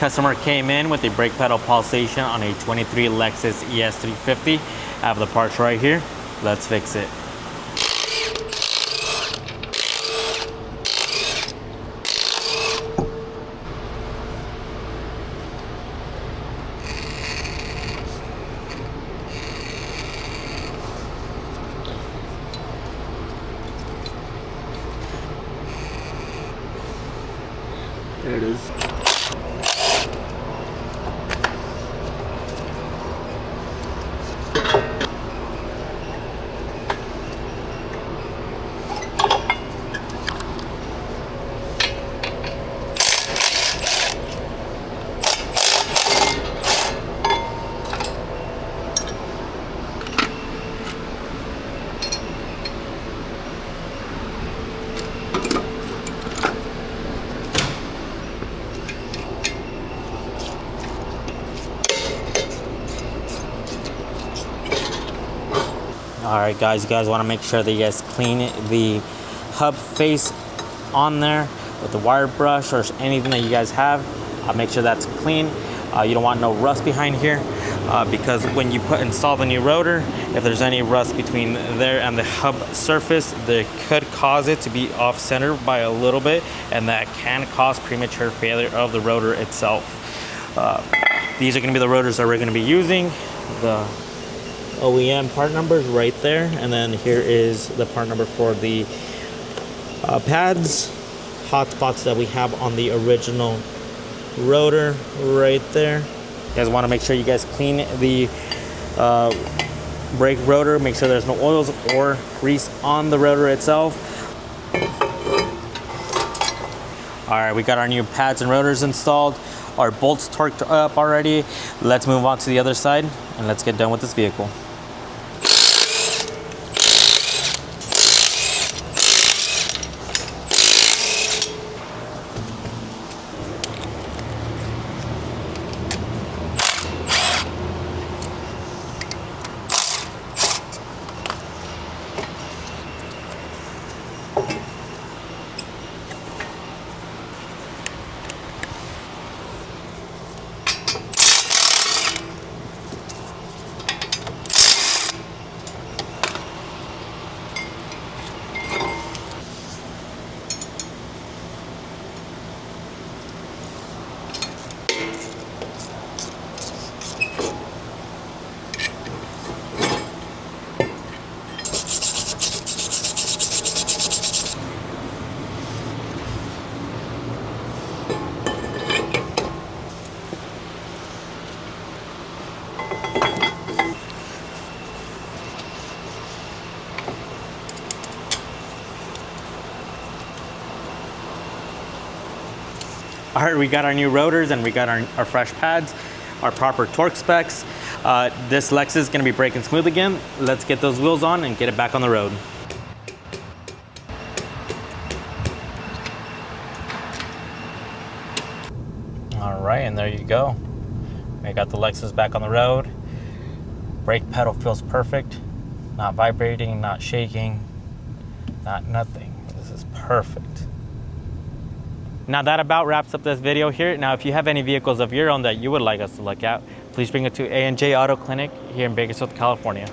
customer came in with a brake pedal pulsation on a 23 Lexus ES350. I have the parts right here. Let's fix it. There it is. All right, guys, you guys want to make sure that you guys clean the hub face on there with the wire brush or anything that you guys have. Make sure that's clean. You don't want no rust behind here because when you install the new rotor, if there's any rust between there and the hub surface, that could cause it to be off center by a little bit, and that can cause premature failure of the rotor itself. These are going to be the rotors that we're going to be using. The OEM part numbers right there, and then here is the part number for the pads, hot spots that we have on the original rotor right there. You guys want to make sure you guys clean the brake rotor, make sure there's no oils or grease on the rotor itself. All right, we got our new pads and rotors installed, our bolts torqued up already. Let's move on to the other side and let's get done with this vehicle. All right, we got our new rotors and we got our fresh pads, our proper torque specs. This Lexus is gonna be braking smooth again. Let's get those wheels on and get it back on the road. All right, and there you go. I got the Lexus back on the road. Brake pedal feels perfect. Not vibrating, not shaking, not nothing. This is perfect. Now that about wraps up this video here. Now if you have any vehicles of your own that you would like us to look at, please bring it to A&J Auto Clinic here in Bakersfield, California.